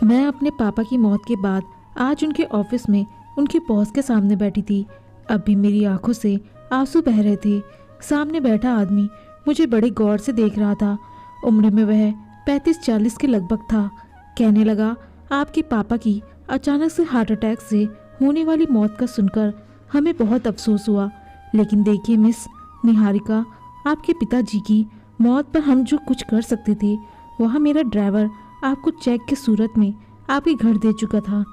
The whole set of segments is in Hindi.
मैं अपने पापा की मौत के बाद आज उनके ऑफिस में उनके बॉस के सामने बैठी थी। अब भी मेरी आंखों से आंसू बह रहे थे। सामने बैठा आदमी मुझे बड़े गौर से देख रहा था। उम्र में वह 35-40 के लगभग था। कहने लगा, आपके पापा की अचानक से हार्ट अटैक से होने वाली मौत का सुनकर हमें बहुत अफसोस हुआ, लेकिन देखिए मिस निहारिका, आपके पिताजी की मौत पर हम जो कुछ कर सकते थे, वहाँ मेरा ड्राइवर आपको चेक के सूरत में आपके घर दे चुका था।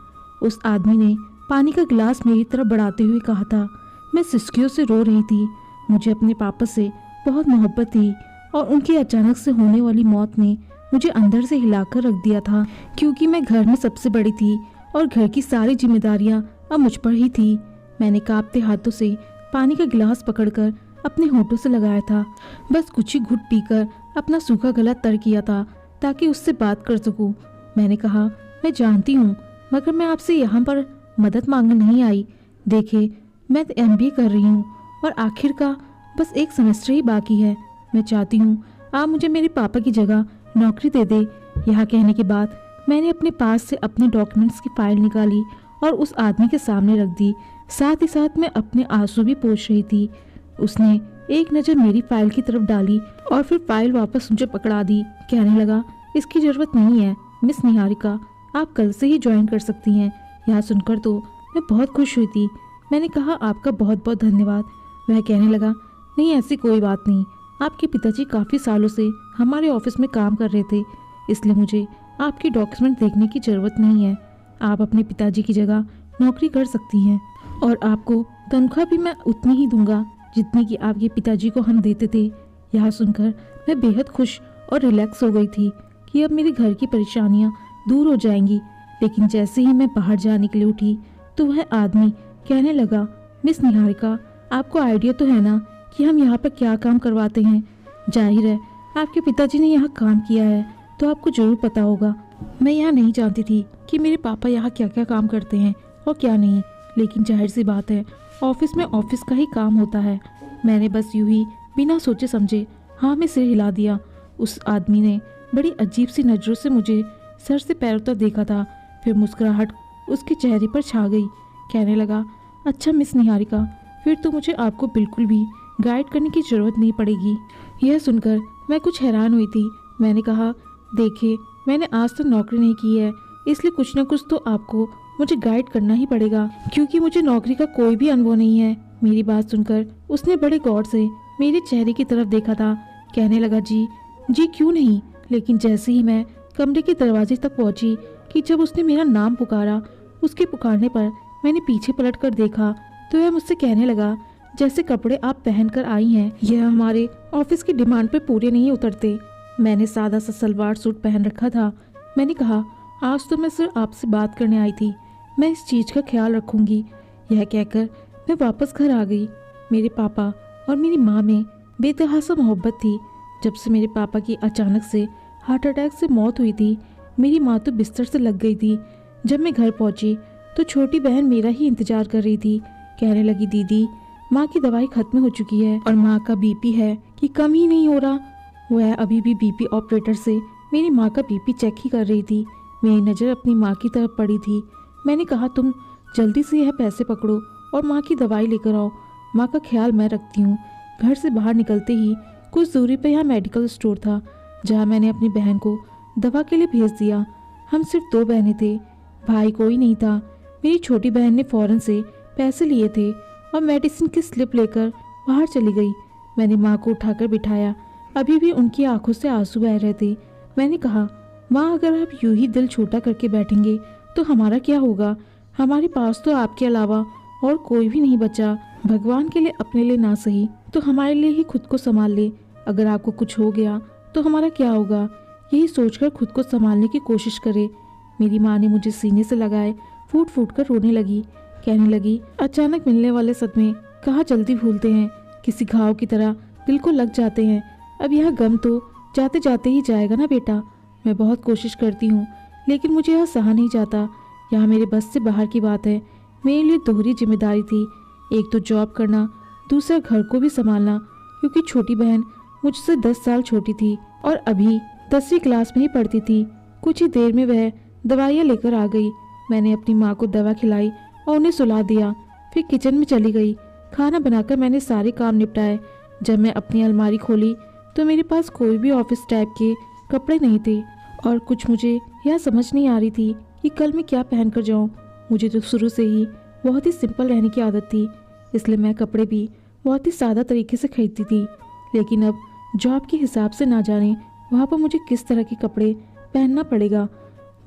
उस आदमी ने पानी का गिलास मेरी तरफ बढ़ाते हुए कहा था। मैं सिसकियों से रो रही थी। मुझे अपने पापा से बहुत मोहब्बत थी और उनकी अचानक से होने वाली मौत ने मुझे अंदर से हिलाकर रख दिया था, क्योंकि मैं घर में सबसे बड़ी थी और घर की सारी जिम्मेदारियां अब मुझ पर ही थी। मैंने कांपते हाथों से पानी का गिलास पकड़कर अपने होठों से लगाया था। बस कुछ ही घुट पीकर अपना सूखा गला तर किया था ताकि उससे बात कर सकूं। मैंने कहा, मैं जानती हूँ, मगर मैं आपसे यहाँ पर मदद मांगने नहीं आई। देखिए, मैं MBA कर रही हूँ और आखिर का बस एक सेमेस्टर ही बाकी है। मैं चाहती हूँ आप मुझे मेरे पापा की जगह नौकरी दे दे। यह कहने के बाद मैंने अपने पास से अपने डॉक्यूमेंट्स की फाइल निकाली और उस आदमी के सामने रख दी। साथ ही साथ मैं अपने आंसू भी पोंछ रही थी। उसने एक नज़र मेरी फाइल की तरफ डाली और फिर फाइल वापस मुझे पकड़ा दी। कहने लगा, इसकी ज़रूरत नहीं है मिस निहारिका, आप कल से ही ज्वाइन कर सकती हैं। यह सुनकर तो मैं बहुत खुश हुई थी। मैंने कहा, आपका बहुत बहुत धन्यवाद। वह कहने लगा, नहीं ऐसी कोई बात नहीं, आपके पिताजी काफ़ी सालों से हमारे ऑफिस में काम कर रहे थे, इसलिए मुझे आपके डॉक्यूमेंट देखने की ज़रूरत नहीं है। आप अपने पिताजी की जगह नौकरी कर सकती हैं और आपको तनख्वाह भी मैं उतनी ही दूंगा जितनी कि आपके पिताजी को हम देते थे। यह सुनकर मैं बेहद खुश और रिलैक्स हो गई थी कि अब मेरे घर की परेशानियां दूर हो जाएंगी। लेकिन जैसे ही मैं बाहर जाने के लिए उठी तो वह आदमी कहने लगा, मिस निहारिका, आपको आइडिया तो है ना कि हम यहाँ पर क्या काम करवाते हैं? जाहिर है आपके पिताजी ने यहाँ काम किया है तो आपको जरूर पता होगा। मैं यहाँ नहीं जानती थी कि मेरे पापा यहाँ क्या क्या काम करते हैं और क्या नहीं, लेकिन जाहिर सी बात है ऑफिस में ऑफिस का ही काम होता है। मैंने बस यूं ही बिना सोचे समझे हाँ में सिर हिला दिया। उस आदमी ने बड़ी अजीब सी नज़रों से मुझे सर से पैरों तक देखा था, फिर मुस्कुराहट उसके चेहरे पर छा गई। कहने लगा, अच्छा मिस निहारिका, फिर तो मुझे आपको बिल्कुल भी गाइड करने की ज़रूरत नहीं पड़ेगी। यह सुनकर मैं कुछ हैरान हुई थी। मैंने कहा, देखिए, मैंने आज तक नौकरी नहीं की है, इसलिए कुछ न कुछ तो आपको मुझे गाइड करना ही पड़ेगा, क्योंकि मुझे नौकरी का कोई भी अनुभव नहीं है। मेरी बात सुनकर उसने बड़े गौर से मेरे चेहरे की तरफ देखा था। कहने लगा, जी क्यों नहीं। लेकिन जैसे ही मैं कमरे के दरवाजे तक पहुंची कि जब उसने मेरा नाम पुकारा, उसके पुकारने पर मैंने पीछे पलट कर देखा तो वह मुझसे कहने लगा, जैसे कपड़े आप पहन कर आई हैं यह हमारे ऑफिस की डिमांड पे पूरे नहीं उतरते। मैंने सादा सा सलवार सूट पहन रखा था। मैंने कहा, आज तो मैं सिर्फ आपसे बात करने आई थी, मैं इस चीज़ का ख्याल रखूंगी। यह कहकर मैं वापस घर आ गई। मेरे पापा और मेरी माँ में बेतहासा मोहब्बत थी। जब से मेरे पापा की अचानक से हार्ट अटैक से मौत हुई थी, मेरी माँ तो बिस्तर से लग गई थी। जब मैं घर पहुंची तो छोटी बहन मेरा ही इंतजार कर रही थी। कहने लगी, दीदी, माँ की दवाई खत्म हो चुकी है और माँ का BP है कि कम ही नहीं हो रहा। वह अभी भी BP ऑपरेटर से मेरी माँ का BP चेक ही कर रही थी। मेरी नज़र अपनी माँ की तरफ पड़ी थी। मैंने कहा, तुम जल्दी से यह पैसे पकड़ो और माँ की दवाई लेकर आओ, माँ का ख्याल मैं रखती हूँ। घर से बाहर निकलते ही कुछ दूरी पर यहाँ मेडिकल स्टोर था जहाँ मैंने अपनी बहन को दवा के लिए भेज दिया। हम सिर्फ 2 बहनें थे, भाई कोई नहीं था। मेरी छोटी बहन ने फ़ौरन से पैसे लिए थे और मेडिसिन की स्लिप लेकर बाहर चली गई। मैंने माँ को उठाकर बिठाया। अभी भी उनकी आंखों से आंसू बह रहे थे। मैंने कहा, माँ, अगर आप यूं ही दिल छोटा करके बैठेंगे तो हमारा क्या होगा? हमारे पास तो आपके अलावा और कोई भी नहीं बचा। भगवान के लिए अपने लिए ना सही तो हमारे लिए ही खुद को संभाल ले। अगर आपको कुछ हो गया तो हमारा क्या होगा? यही सोचकर खुद को संभालने की कोशिश करे। मेरी माँ ने मुझे सीने से लगाए फूट फूट कर रोने लगी। कहने लगी, अचानक मिलने वाले सदमे कहाँ जल्दी भूलते हैं, किसी घाव की तरह दिल को लग जाते हैं। अब यह गम तो जाते जाते ही जाएगा ना बेटा। मैं बहुत कोशिश करती हूँ लेकिन मुझे यह सहा नहीं जाता। यहाँ मेरे बस से बाहर की बात है। मेरे लिए दोहरी जिम्मेदारी थी, एक तो जॉब करना, दूसरा घर को भी संभालना, क्योंकि छोटी बहन मुझसे 10 साल छोटी थी और अभी 10वीं क्लास में ही पढ़ती थी। कुछ ही देर में वह दवाइयाँ लेकर आ गई। मैंने अपनी माँ को दवा खिलाई और उन्हें सुला दिया। फिर किचन में चली गई। खाना बनाकर मैंने सारे काम निपटाए। जब मैं अपनी अलमारी खोली तो मेरे पास कोई भी ऑफिस टाइप के कपड़े नहीं थे और कुछ मुझे यह समझ नहीं आ रही थी कि कल मैं क्या पहन कर जाऊँ। मुझे तो शुरू से ही बहुत ही सिंपल रहने की आदत थी, इसलिए मैं कपड़े भी बहुत ही सादा तरीके से खरीदती थी। लेकिन अब जॉब के हिसाब से ना जाने वहाँ पर मुझे किस तरह के कपड़े पहनना पड़ेगा,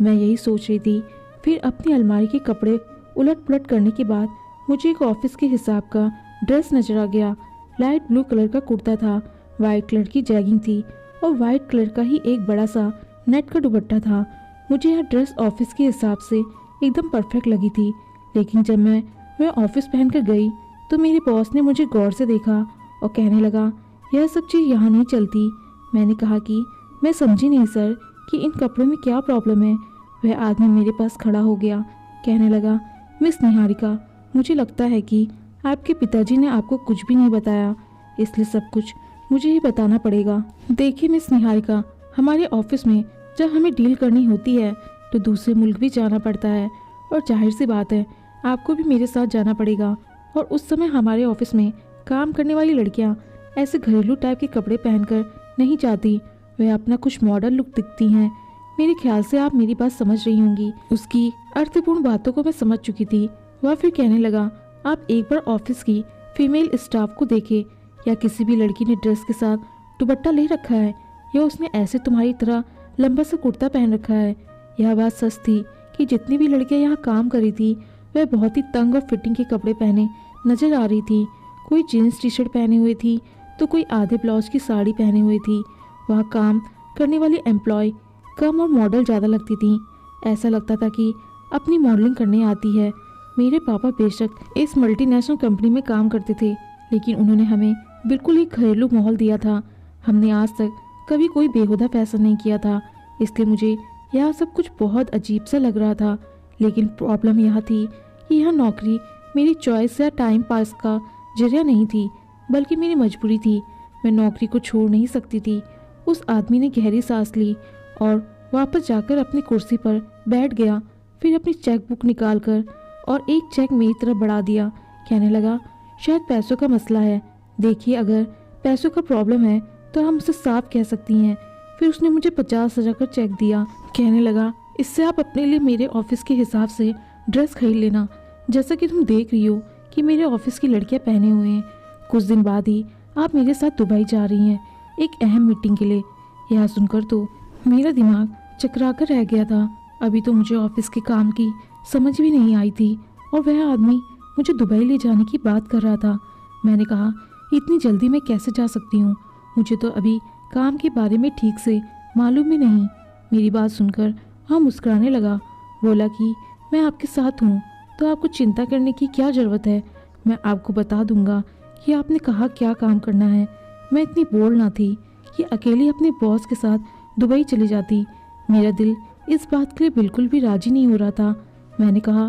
मैं यही सोच रही थी। फिर अपनी अलमारी के कपड़े उलट पुलट करने के बाद मुझे एक ऑफिस के हिसाब का ड्रेस नजर आ गया। लाइट ब्लू कलर का कुर्ता था, वाइट कलर की जैगिंग थी और वाइट कलर का ही एक बड़ा सा नेट का दुपट्टा था। मुझे यह ड्रेस ऑफिस के हिसाब से एकदम परफेक्ट लगी थी। लेकिन जब मैं वह ऑफिस पहनकर गई तो मेरे बॉस ने मुझे गौर से देखा और कहने लगा, यह सब चीज़ यहाँ नहीं चलती। मैंने कहा कि मैं समझी नहीं सर कि इन कपड़ों में क्या प्रॉब्लम है। वह आदमी मेरे पास खड़ा हो गया, कहने लगा, मिस निहारिका, मुझे लगता है कि आपके पिताजी ने आपको कुछ भी नहीं बताया, इसलिए सब कुछ मुझे ही बताना पड़ेगा। देखिए मिस निहारिका, हमारे ऑफिस में जब हमें डील करनी होती है तो दूसरे मुल्क भी जाना पड़ता है और जाहिर सी बात है आपको भी मेरे साथ जाना पड़ेगा। और उस समय हमारे ऑफिस में काम करने वाली लड़कियां ऐसे घरेलू टाइप के कपड़े पहनकर नहीं जाती, वह अपना कुछ मॉडल लुक दिखती हैं। मेरे ख्याल से आप मेरी बात समझ रही होंगी। उसकी अर्थपूर्ण बातों को मैं समझ चुकी थी। वह फिर कहने लगा, आप एक बार ऑफिस की फीमेल स्टाफ को देखे, या किसी भी लड़की ने ड्रेस के साथ दुपट्टा ले रखा है या उसने ऐसे तुम्हारी तरह लंबा सा कुर्ता पहन रखा है। यह बात सच थी कि जितनी भी लड़कियां यहाँ काम कर रही थी वह बहुत ही तंग और फिटिंग के कपड़े पहने नजर आ रही थी। कोई जीन्स टी शर्ट पहने हुए थी तो कोई आधे ब्लाउज की साड़ी पहने हुई थी। वहाँ काम करने वाली एम्प्लॉय कम और मॉडल ज़्यादा लगती थी। ऐसा लगता था कि अपनी मॉडलिंग करने आती है। मेरे पापा बेशक इस मल्टीनेशनल कंपनी में काम करते थे, लेकिन उन्होंने हमें बिल्कुल ही घरेलू माहौल दिया था। हमने आज तक कभी कोई बेहुदा फैशन नहीं किया था, इसलिए मुझे यह सब कुछ बहुत अजीब सा लग रहा था। लेकिन प्रॉब्लम यह थी कि यह नौकरी मेरी चॉइस या टाइम पास का जरिया नहीं थी, बल्कि मेरी मजबूरी थी। मैं नौकरी को छोड़ नहीं सकती थी। उस आदमी ने गहरी सांस ली और वापस जाकर अपनी कुर्सी पर बैठ गया। फिर अपनी चेक बुक निकाल कर और एक चेक मेरी तरफ बढ़ा दिया। कहने लगा, शायद पैसों का मसला है। देखिए, अगर पैसों का प्रॉब्लम है तो हम उसे साफ कह सकती हैं। फिर उसने मुझे 50,000 का चेक दिया। कहने लगा, इससे आप अपने लिए मेरे ऑफिस के हिसाब से ड्रेस खरीद लेना, जैसा कि तुम देख रही हो कि मेरे ऑफिस की लड़कियां पहने हुए हैं। कुछ दिन बाद ही आप मेरे साथ दुबई जा रही हैं एक अहम मीटिंग के लिए। यह सुनकर तो मेरा दिमाग चकरा कर रह गया था। अभी तो मुझे ऑफिस के काम की समझ भी नहीं आई थी और वह आदमी मुझे दुबई ले जाने की बात कर रहा था। मैंने कहा, इतनी जल्दी मैं कैसे जा सकती हूँ, मुझे तो अभी काम के बारे में ठीक से मालूम ही नहीं। मेरी बात सुनकर वह मुस्कुराने लगा, बोला कि मैं आपके साथ हूँ तो आपको चिंता करने की क्या ज़रूरत है। मैं आपको बता दूंगा कि आपने कहा क्या काम करना है। मैं इतनी बोल्ड ना थी कि अकेली अपने बॉस के साथ दुबई चली जाती। मेरा दिल इस बात के लिए बिल्कुल भी राजी नहीं हो रहा था। मैंने कहा,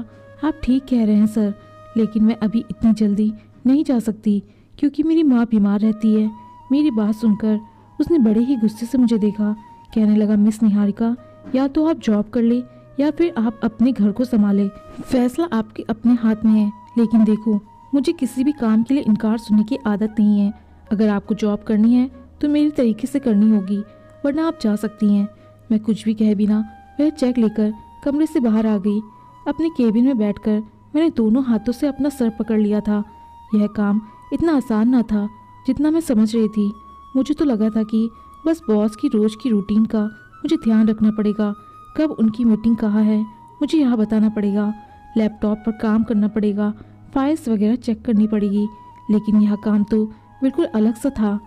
आप ठीक कह रहे हैं सर, लेकिन मैं अभी इतनी जल्दी नहीं जा सकती क्योंकि मेरी माँ बीमार रहती है। मेरी बात सुनकर उसने बड़े ही गुस्से से मुझे देखा। कहने लगा, मिस निहारिका, या तो आप जॉब कर ले या फिर आप अपने घर को संभाले। फैसला आपके अपने हाथ में है। लेकिन देखो, मुझे किसी भी काम के लिए इनकार सुनने की आदत नहीं है। अगर आपको जॉब करनी है तो मेरे तरीके से करनी होगी, वरना आप जा सकती हैं। मैं कुछ भी कहे बिना वह चेक लेकर कमरे से बाहर आ गई। अपने केबिन में बैठकर मैंने दोनों हाथों से अपना सर पकड़ लिया था। यह काम इतना आसान ना था जितना मैं समझ रही थी। मुझे तो लगा था कि बस बॉस की रोज़ की रूटीन का मुझे ध्यान रखना पड़ेगा। कब उनकी मीटिंग कहाँ है मुझे यहाँ बताना पड़ेगा, लैपटॉप पर काम करना पड़ेगा, फाइल्स वगैरह चेक करनी पड़ेगी। लेकिन यह काम तो बिल्कुल अलग सा था।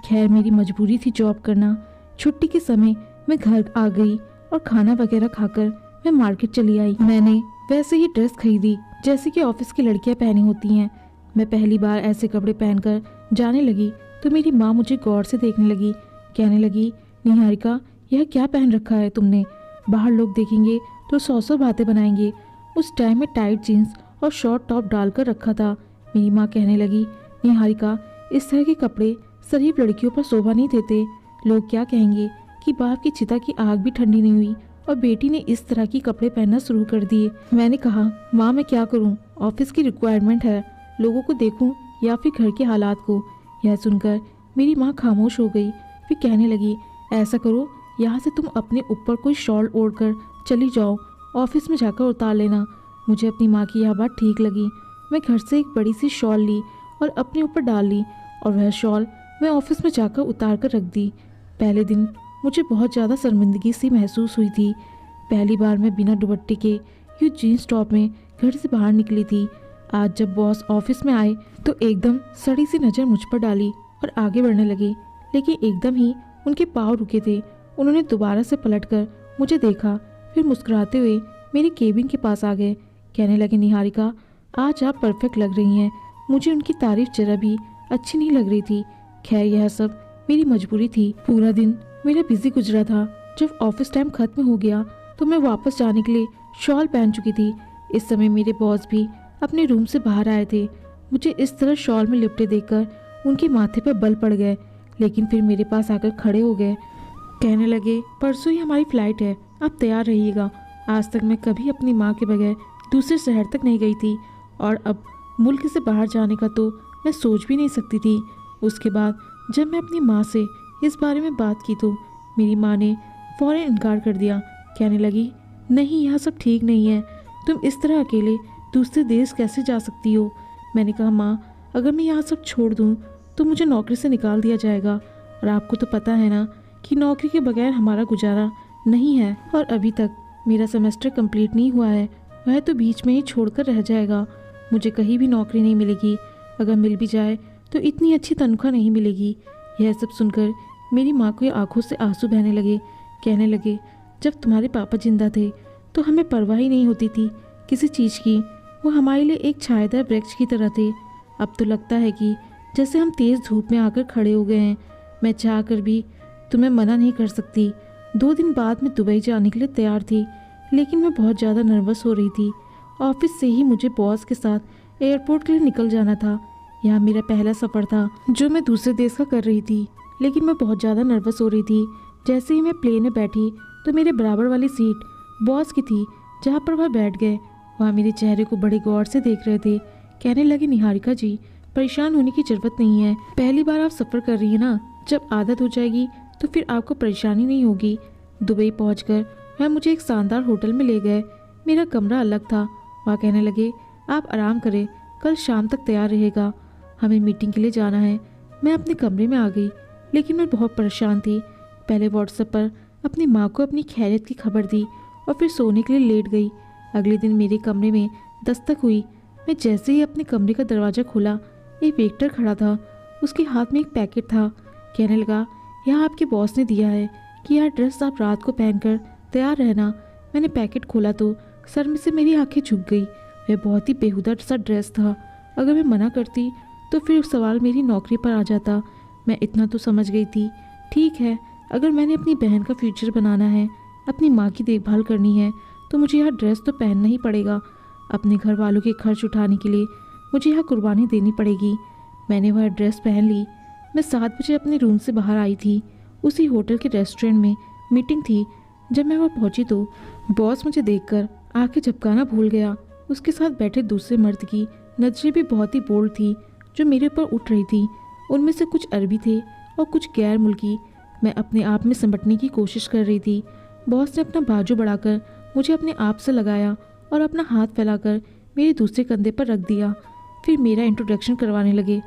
खैर, मेरी मजबूरी थी जॉब करना। छुट्टी के समय मैं घर आ गई और खाना वगैरह खाकर मैं मार्केट चली आई। मैंने वैसे ही ड्रेस खरीदी जैसे कि ऑफिस की लड़कियां पहनी होती हैं। मैं पहली बार ऐसे कपड़े पहनकर जाने लगी तो मेरी माँ मुझे गौर से देखने लगी। कहने लगी, निहारिका, यह क्या पहन रखा है तुमने? बाहर लोग देखेंगे तो 100 बातें बनाएंगे। उस टाइम में टाइट जीन्स और शॉर्ट टॉप डालकर रखा था। मेरी माँ कहने लगी, निहारिका, इस तरह के कपड़े शरीफ लड़कियों पर शोभा नहीं देते। लोग क्या कहेंगे कि बाप की चिता की आग भी ठंडी नहीं हुई और बेटी ने इस तरह की कपड़े पहनना शुरू कर दिए। मैंने कहा, माँ मैं क्या करूँ, ऑफिस की रिक्वायरमेंट है, लोगों को देखूँ या फिर घर के हालात को। यह सुनकर मेरी माँ खामोश हो गई। फिर कहने लगी, ऐसा करो, यहाँ से तुम अपने ऊपर कोई शॉल ओढ़कर चली जाओ, ऑफिस में जाकर उतार लेना। मुझे अपनी माँ की यह बात ठीक लगी। मैं घर से एक बड़ी सी शॉल ली और अपने ऊपर डाल ली और वह शॉल मैं ऑफिस में जाकर उतार कर रख दी। पहले दिन मुझे बहुत ज़्यादा शर्मिंदगी सी महसूस हुई थी। पहली बार मैं बिना दुपट्टे के यूँ जीन्स टॉप में घर से बाहर निकली थी। आज जब बॉस ऑफिस में आए तो एकदम सड़ी सी नज़र मुझ पर डाली और आगे बढ़ने लगे, लेकिन एकदम ही उनके पाँव रुके थे। उन्होंने दोबारा से पलटकर मुझे देखा, फिर मुस्कुराते हुए मेरे केबिन के पास आ गए। कहने लगे, निहारिका आज आप परफेक्ट लग रही हैं। मुझे उनकी तारीफ जरा भी अच्छी नहीं लग रही थी। खैर यह सब मेरी मजबूरी थी। पूरा दिन मेरा बिजी गुजरा था। जब ऑफिस टाइम खत्म हो गया तो मैं वापस जाने के लिए शॉल पहन चुकी थी। इस समय मेरे बॉस भी अपने रूम से बाहर आए थे। मुझे इस तरह शॉल में लिपटे देखकर उनके माथे पर बल पड़ गए, लेकिन फिर मेरे पास आकर खड़े हो गए। कहने लगे, परसों ही हमारी फ्लाइट है, आप तैयार रहिएगा। आज तक मैं कभी अपनी माँ के बगैर दूसरे शहर तक नहीं गई थी और अब मुल्क से बाहर जाने का तो मैं सोच भी नहीं सकती थी। उसके बाद जब मैं अपनी माँ से इस बारे में बात की तो मेरी माँ ने फ़ौरन इनकार कर दिया। कहने लगी, नहीं यह सब ठीक नहीं है, तुम इस तरह अकेले दूसरे देश कैसे जा सकती हो। मैंने कहा, माँ अगर मैं यहाँ सब छोड़ दूँ तो मुझे नौकरी से निकाल दिया जाएगा और आपको तो पता है ना कि नौकरी के बगैर हमारा गुजारा नहीं है। और अभी तक मेरा सेमेस्टर कंप्लीट नहीं हुआ है, वह तो बीच में ही छोड़कर रह जाएगा। मुझे कहीं भी नौकरी नहीं मिलेगी, अगर मिल भी जाए तो इतनी अच्छी तनख्वाह नहीं मिलेगी। यह सब सुनकर मेरी माँ को आंखों से आंसू बहने लगे। कहने लगे, जब तुम्हारे पापा जिंदा थे तो हमें परवाह ही नहीं होती थी किसी चीज़ की, वो हमारे लिए एक छायादार वृक्ष की तरह थे। अब तो लगता है कि जैसे हम तेज़ धूप में आकर खड़े हो गए हैं। मैं चाह कर भी तुम्हें मना नहीं कर सकती। 2 दिन बाद मैं दुबई जाने के लिए तैयार थी, लेकिन मैं बहुत ज़्यादा नर्वस हो रही थी। ऑफिस से ही मुझे बॉस के साथ एयरपोर्ट के लिए निकल जाना था। यह मेरा पहला सफ़र था जो मैं दूसरे देश का कर रही थी, लेकिन मैं बहुत ज़्यादा नर्वस हो रही थी। जैसे ही मैं प्लेन में बैठी तो मेरे बराबर वाली सीट बॉस की थी, जहाँ पर वह बैठ गए। वह मेरे चेहरे को बड़े गौर से देख रहे थे। कहने लगे, निहारिका जी परेशान होने की ज़रूरत नहीं है, पहली बार आप सफ़र कर रही हैं ना, जब आदत हो जाएगी तो फिर आपको परेशानी नहीं होगी। दुबई पहुंचकर वह मुझे एक शानदार होटल में ले गए। मेरा कमरा अलग था। वह कहने लगे, आप आराम करें, कल शाम तक तैयार रहेगा, हमें मीटिंग के लिए जाना है। मैं अपने कमरे में आ गई, लेकिन मैं बहुत परेशान थी। पहले व्हाट्सएप पर अपनी माँ को अपनी खैरियत की खबर दी और फिर सोने के लिए लेट गई। अगले दिन मेरे कमरे में दस्तक हुई। मैं जैसे ही अपने कमरे का दरवाज़ा खोला, एक वेटर खड़ा था। उसके हाथ में एक पैकेट था। कहने लगा, यह आपके बॉस ने दिया है कि यह ड्रेस आप रात को पहनकर तैयार रहना। मैंने पैकेट खोला तो सर में से मेरी आंखें झुक गई। वह बहुत ही बेहुदा सा ड्रेस था। अगर मैं मना करती तो फिर सवाल मेरी नौकरी पर आ जाता। मैं इतना तो समझ गई थी, ठीक है, अगर मैंने अपनी बहन का फ्यूचर बनाना है, अपनी माँ की देखभाल करनी है, तो मुझे यह ड्रेस तो पहनना ही पड़ेगा। अपने घर वालों के खर्च उठाने के लिए मुझे यह कुर्बानी देनी पड़ेगी। मैंने वह ड्रेस पहन ली। मैं 7 बजे अपने रूम से बाहर आई थी। उसी होटल के रेस्टोरेंट में मीटिंग थी। जब मैं वहाँ पहुँची तो बॉस मुझे देखकर आंखें झपकाना भूल गया। उसके साथ बैठे दूसरे मर्द की नजरें भी बहुत ही बोल्ड थी, जो मेरे ऊपर उठ रही थी। उनमें से कुछ अरबी थे और कुछ गैर मुल्की। मैं अपने आप में सिमटने की कोशिश कर रही थी। बॉस ने अपना बाजू बढ़ाकर मुझे अपने आप से लगाया और अपना हाथ फैलाकर मेरे दूसरे कंधे पर रख दिया। फिर मेरा इंट्रोडक्शन करवाने लगे।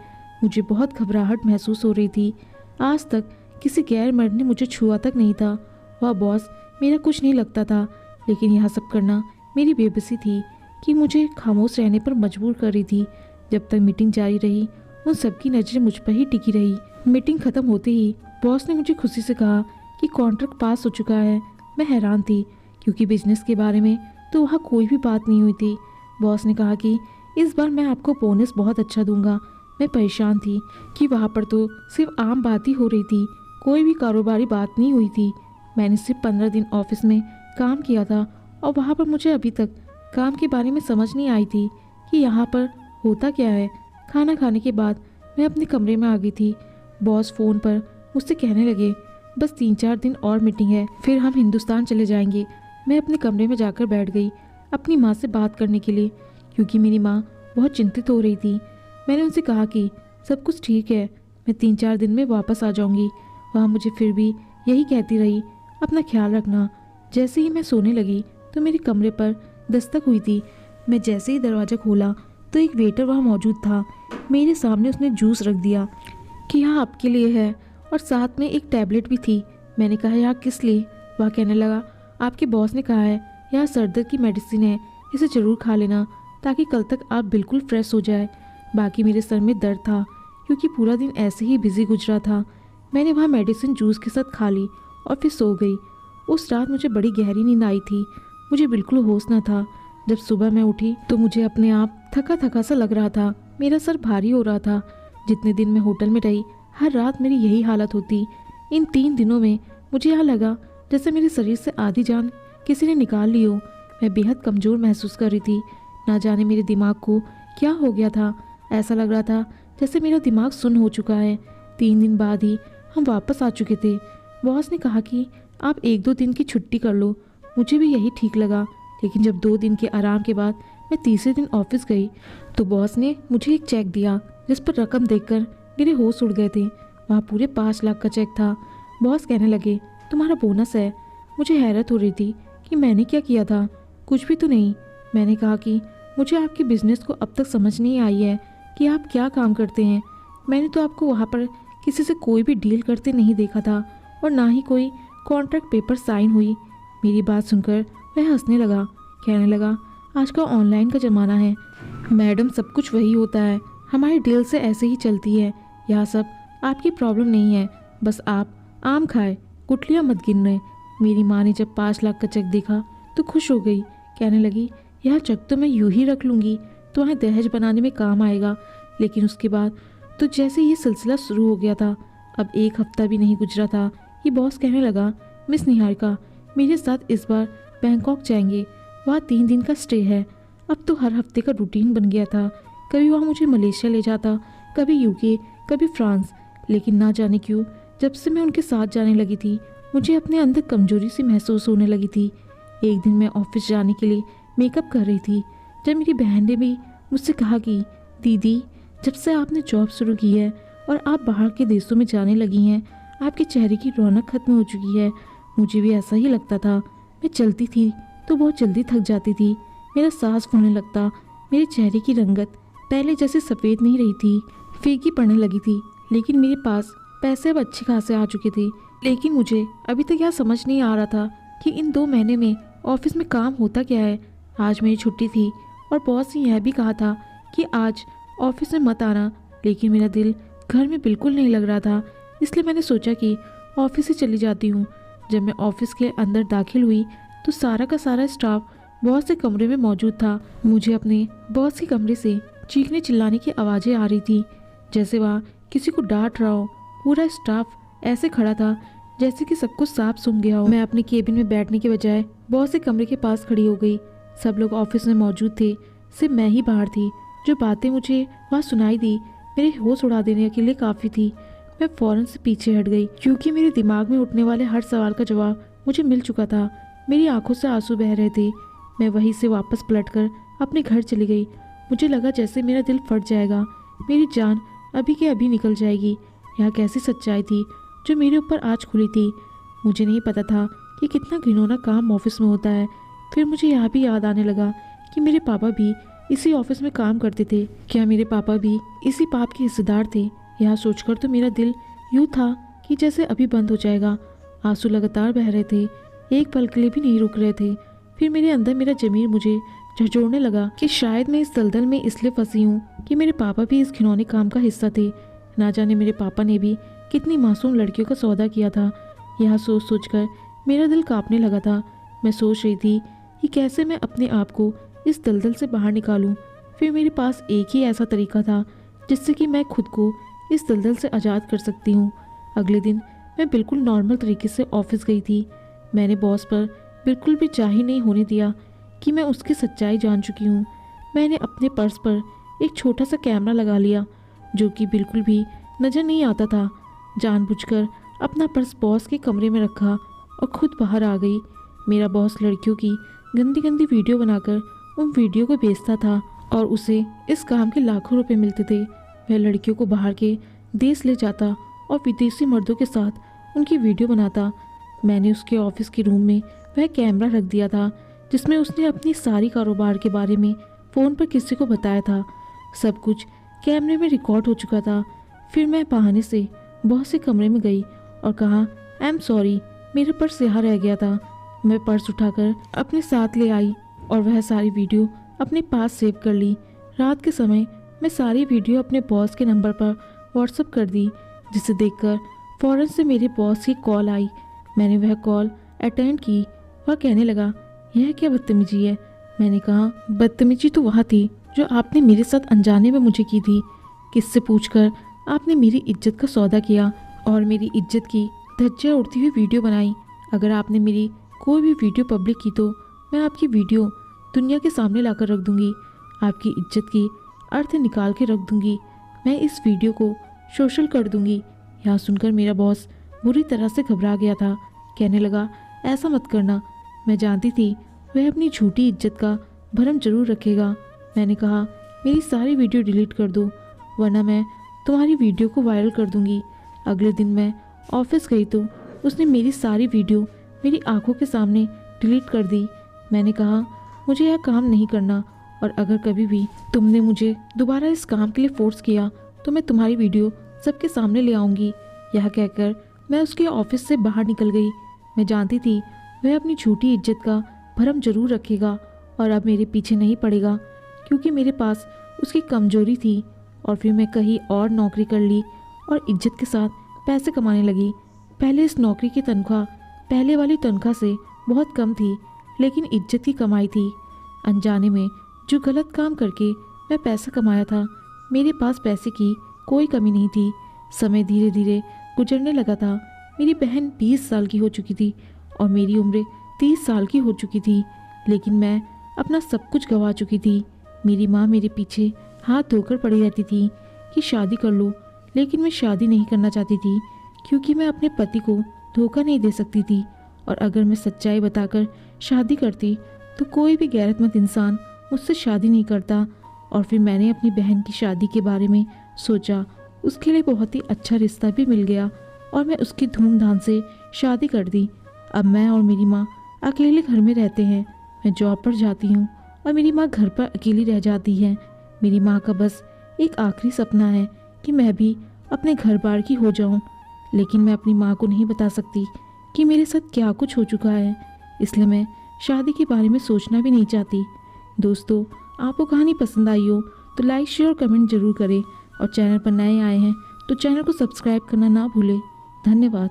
मुझे बहुत घबराहट महसूस हो रही थी। आज तक किसी गैर मर्द ने मुझे छुआ तक नहीं था। वह बॉस मेरा कुछ नहीं लगता था, लेकिन यह सब करना मेरी बेबसी थी कि मुझे खामोश रहने पर मजबूर कर रही थी। जब तक मीटिंग जारी रही, उन सबकी नज़रें मुझ पर ही टिकी रही। मीटिंग ख़त्म होते ही बॉस ने मुझे खुशी से कहा कि कॉन्ट्रैक्ट पास हो चुका है। मैं हैरान थी, क्योंकि बिजनेस के बारे में तो वहाँ कोई भी बात नहीं हुई थी। बॉस ने कहा कि इस बार मैं आपको बोनस बहुत अच्छा दूंगा। मैं परेशान थी कि वहाँ पर तो सिर्फ आम बात ही हो रही थी, कोई भी कारोबारी बात नहीं हुई थी। मैंने सिर्फ 15 दिन ऑफिस में काम किया था और वहाँ पर मुझे अभी तक काम के बारे में समझ नहीं आई थी कि यहाँ पर होता क्या है। खाना खाने के बाद मैं अपने कमरे में आ गई थी। बॉस फ़ोन पर मुझसे कहने लगे, बस 3-4 दिन और मीटिंग है, फिर हम हिंदुस्तान चले जाएंगे। मैं अपने कमरे में जाकर बैठ गई अपनी माँ से बात करने के लिए, क्योंकि मेरी माँ बहुत चिंतित हो रही थी। मैंने उनसे कहा कि सब कुछ ठीक है, मैं 3-4 दिन में वापस आ जाऊंगी। वहाँ मुझे फिर भी यही कहती रही, अपना ख्याल रखना। जैसे ही मैं सोने लगी तो मेरे कमरे पर दस्तक हुई थी। मैं जैसे ही दरवाज़ा खोला तो एक वेटर वहाँ मौजूद था। मेरे सामने उसने जूस रख दिया कि यह आपके लिए है, और साथ में एक टैबलेट भी थी। मैंने कहा यह किस लिए? वह कहने लगा, आपके बॉस ने कहा है यह सर दर्द की मेडिसिन है, इसे ज़रूर खा लेना ताकि कल तक आप बिल्कुल फ्रेश हो जाए। बाकी मेरे सर में दर्द था क्योंकि पूरा दिन ऐसे ही बिजी गुजरा था। मैंने वहाँ मेडिसिन जूस के साथ खा ली और फिर सो गई। उस रात मुझे बड़ी गहरी नींद आई थी, मुझे बिल्कुल होश न था। जब सुबह मैं उठी तो मुझे अपने आप थका थका सा लग रहा था, मेरा सर भारी हो रहा था। जितने दिन मैं होटल में रही हर रात मेरी यही हालत होती। इन 3 दिनों में मुझे यह लगा जैसे मेरे शरीर से आधी जान किसी ने निकाल ली हो। मैं बेहद कमज़ोर महसूस कर रही थी। ना जाने मेरे दिमाग को क्या हो गया था, ऐसा लग रहा था जैसे मेरा दिमाग सुन्न हो चुका है। 3 दिन बाद ही हम वापस आ चुके थे। बॉस ने कहा कि आप 1-2 दिन की छुट्टी कर लो। मुझे भी यही ठीक लगा, लेकिन जब 2 दिन के आराम के बाद मैं तीसरे दिन ऑफिस गई तो बॉस ने मुझे एक चेक दिया जिस पर रकम देखकर मेरे होश उड़ गए थे। वहाँ पूरे 5 लाख का चेक था। बॉस कहने लगे, तुम्हारा बोनस है। मुझे हैरत हो रही थी कि मैंने क्या किया था। कुछ भी तो नहीं। मैंने कहा कि मुझे आपके बिजनेस को अब तक समझ नहीं आई है कि आप क्या काम करते हैं। मैंने तो आपको वहाँ पर किसी से कोई भी डील करते नहीं देखा था और ना ही कोई कॉन्ट्रैक्ट पेपर साइन हुई। मेरी बात सुनकर वह हंसने लगा, कहने लगा, आज का ऑनलाइन का ज़माना है मैडम, सब कुछ वही होता है। हमारी डील से ऐसे ही चलती है। यह सब आपकी प्रॉब्लम नहीं है, बस आप आम खाए, गुठलियाँ मत गिनने। मेरी माँ ने जब 5 लाख का चेक देखा तो खुश हो गई, कहने लगी, यह चेक तो मैं यूं ही रख लूँगी, तुम्हें दहेज बनाने में काम आएगा। लेकिन उसके बाद तो जैसे ये सिलसिला शुरू हो गया था। अब 1 हफ्ता भी नहीं गुजरा था कि बॉस कहने लगा, मिस निहारिका, मेरे साथ इस बार बैंकॉक जाएंगे, वहाँ 3 दिन का स्टे है। अब तो हर हफ्ते का रूटीन बन गया था। कभी वहाँ मुझे मलेशिया ले जाता, कभी यूके, कभी फ्रांस। लेकिन ना जाने क्यों जब से मैं उनके साथ जाने लगी थी मुझे अपने अंदर कमजोरी सी महसूस होने लगी थी। एक दिन मैं ऑफिस जाने के लिए मेकअप कर रही थी जब मेरी बहन ने भी मुझसे कहा कि दीदी, जब से आपने जॉब शुरू की है और आप बाहर के देशों में जाने लगी हैं, आपके चेहरे की रौनक खत्म हो चुकी है। मुझे भी ऐसा ही लगता था। मैं चलती थी तो बहुत जल्दी थक जाती थी, मेरा सांस फूलने लगता, मेरे चेहरे की रंगत पहले जैसे सफ़ेद नहीं रही थी, फीकी पड़ने लगी थी। लेकिन मेरे पास पैसे अब अच्छे खासे आ चुके थे। लेकिन मुझे अभी तक यह समझ नहीं आ रहा था कि इन 2 महीने में ऑफिस में काम होता क्या है। आज मेरी छुट्टी थी और बॉस ने यह भी कहा था कि आज ऑफिस में मत आना, लेकिन मेरा दिल घर में बिल्कुल नहीं लग रहा था। इसलिए मैंने सोचा कि ऑफिस ही चली जाती हूँ। जब मैं ऑफिस के अंदर दाखिल हुई तो सारा का सारा स्टाफ बॉस के कमरे में मौजूद था। मुझे अपने बॉस के कमरे से चीखने चिल्लाने की आवाज़ें आ रही थी, जैसे वह किसी को डांट रहा हो। पूरा स्टाफ ऐसे खड़ा था जैसे कि सब कुछ साफ सुन गया हो। मैं अपने केबिन में बैठने के बजाय बॉस के कमरे के पास खड़ी हो गई। सब लोग ऑफिस में मौजूद थे, सिर्फ मैं ही बाहर थी। जो बातें मुझे वहाँ सुनाई दी मेरे होश उड़ा देने के लिए काफ़ी थी। मैं फ़ौरन से पीछे हट गई क्योंकि मेरे दिमाग में उठने वाले हर सवाल का जवाब मुझे मिल चुका था। मेरी आंखों से आंसू बह रहे थे। मैं वहीं से वापस पलटकर अपने घर चली गई। मुझे लगा जैसे मेरा दिल फट जाएगा, मेरी जान अभी के अभी निकल जाएगी। यह कैसी सच्चाई थी जो मेरे ऊपर आज खुली थी। मुझे नहीं पता था कि कितना घिनौना काम ऑफिस में होता है। फिर मुझे यह भी याद आने लगा कि मेरे पापा भी इसी ऑफिस में काम करते थे। क्या मेरे पापा भी इसी पाप के हिस्सेदार थे? यह सोचकर तो मेरा दिल यूँ था कि जैसे अभी बंद हो जाएगा। आंसू लगातार बह रहे थे, एक पल के लिए भी नहीं रुक रहे थे। फिर मेरे अंदर मेरा ज़मीर मुझे झंझोड़ने लगा कि शायद मैं इस दलदल में इसलिए फंसी हूँ कि मेरे पापा भी इस घिनौने काम का हिस्सा थे। ना जाने मेरे पापा ने भी कितनी मासूम लड़कियों का सौदा किया था। यह सोच सोचकर मेरा दिल कांपने लगा था। मैं सोच रही थी कि कैसे मैं अपने आप को इस दलदल से बाहर निकालूं। फिर मेरे पास एक ही ऐसा तरीका था जिससे कि मैं खुद को इस दलदल से आज़ाद कर सकती हूँ। अगले दिन मैं बिल्कुल नॉर्मल तरीके से ऑफिस गई थी। मैंने बॉस पर बिल्कुल भी जाहिर नहीं होने दिया कि मैं उसकी सच्चाई जान चुकी हूँ। मैंने अपने पर्स पर एक छोटा सा कैमरा लगा लिया जो कि बिल्कुल भी नज़र नहीं आता था। जानबूझकर अपना पर्स बॉस के कमरे में रखा और खुद बाहर आ गई। मेरा बॉस लड़कियों की गंदी गंदी वीडियो बनाकर उन वीडियो को बेचता था और उसे इस काम के लाखों रुपए मिलते थे। वह लड़कियों को बाहर के देश ले जाता और विदेशी मर्दों के साथ उनकी वीडियो बनाता। मैंने उसके ऑफिस के रूम में वह कैमरा रख दिया था जिसमें उसने अपनी सारी कारोबार के बारे में फ़ोन पर किसी को बताया था। सब कुछ कैमरे में रिकॉर्ड हो चुका था। फिर मैं बहाने से बॉस से कमरे में गई और कहा, आई एम सॉरी, मेरे पर्स यहाँ रह गया था। मैं पर्स उठाकर अपने साथ ले आई और वह सारी वीडियो अपने पास सेव कर ली। रात के समय मैं सारी वीडियो अपने बॉस के नंबर पर व्हाट्सएप कर दी, जिसे देखकर फ़ौरन से मेरे बॉस की कॉल आई। मैंने वह कॉल अटेंड की। वह कहने लगा, यह क्या बदतमीजी है। मैंने कहा, बदतमीजी तो वह थी जो आपने मेरे साथ अनजाने में मुझे की थी। किससे पूछकर आपने मेरी इज्जत का सौदा किया और मेरी इज्जत की धज्जियाँ उड़ती हुई वीडियो बनाई। अगर आपने मेरी कोई भी वीडियो पब्लिक की तो मैं आपकी वीडियो दुनिया के सामने लाकर रख दूंगी। आपकी इज्जत की अर्थ निकाल के रख दूंगी। मैं इस वीडियो को सोशल कर दूंगी। यह सुनकर मेरा बॉस बुरी तरह से घबरा गया था। कहने लगा, ऐसा मत करना। मैं जानती थी वह अपनी झूठी इज्जत का भरम जरूर रखेगा। मैंने कहा, मेरी सारी वीडियो डिलीट कर दो वरना मैं तुम्हारी वीडियो को वायरल कर दूंगी। अगले दिन मैं ऑफिस गई तो उसने मेरी सारी वीडियो मेरी आंखों के सामने डिलीट कर दी। मैंने कहा, मुझे यह काम नहीं करना और अगर कभी भी तुमने मुझे दोबारा इस काम के लिए फोर्स किया तो मैं तुम्हारी वीडियो सबके सामने ले आऊँगी। यह कहकर मैं उसके ऑफिस से बाहर निकल गई। मैं जानती थी वह अपनी झूठी इज्जत का भरम जरूर रखेगा और अब मेरे पीछे नहीं पड़ेगा, क्योंकि मेरे पास उसकी कमजोरी थी। और फिर मैं कहीं और नौकरी कर ली और इज्जत के साथ पैसे कमाने लगी। पहले इस नौकरी की तनख्वाह पहले वाली तनख्वाह से बहुत कम थी, लेकिन इज्जत की कमाई थी। अनजाने में जो गलत काम करके मैं पैसा कमाया था, मेरे पास पैसे की कोई कमी नहीं थी। समय धीरे धीरे गुजरने लगा था। मेरी बहन 20 साल की हो चुकी थी और मेरी उम्र 30 साल की हो चुकी थी, लेकिन मैं अपना सब कुछ गंवा चुकी थी। मेरी माँ मेरे पीछे हाथ धोकर पड़ी रहती थी कि शादी कर लो, लेकिन मैं शादी नहीं करना चाहती थी क्योंकि मैं अपने पति को धोखा नहीं दे सकती थी। और अगर मैं सच्चाई बताकर शादी करती तो कोई भी गैरतमंद इंसान मुझसे शादी नहीं करता। और फिर मैंने अपनी बहन की शादी के बारे में सोचा। उसके लिए बहुत ही अच्छा रिश्ता भी मिल गया और मैं उसकी धूमधाम से शादी कर दी। अब मैं और मेरी माँ अकेले घर में रहते हैं। मैं जॉब पर जाती हूँ और मेरी माँ घर पर अकेली रह जाती है। मेरी माँ का बस एक आखिरी सपना है कि मैं भी अपने घर बार की हो जाऊँ, लेकिन मैं अपनी माँ को नहीं बता सकती कि मेरे साथ क्या कुछ हो चुका है, इसलिए मैं शादी के बारे में सोचना भी नहीं चाहती। दोस्तों, आपको कहानी पसंद आई हो तो लाइक शेयर और कमेंट जरूर करें और चैनल पर नए आए हैं तो चैनल को सब्सक्राइब करना ना भूलें। धन्यवाद।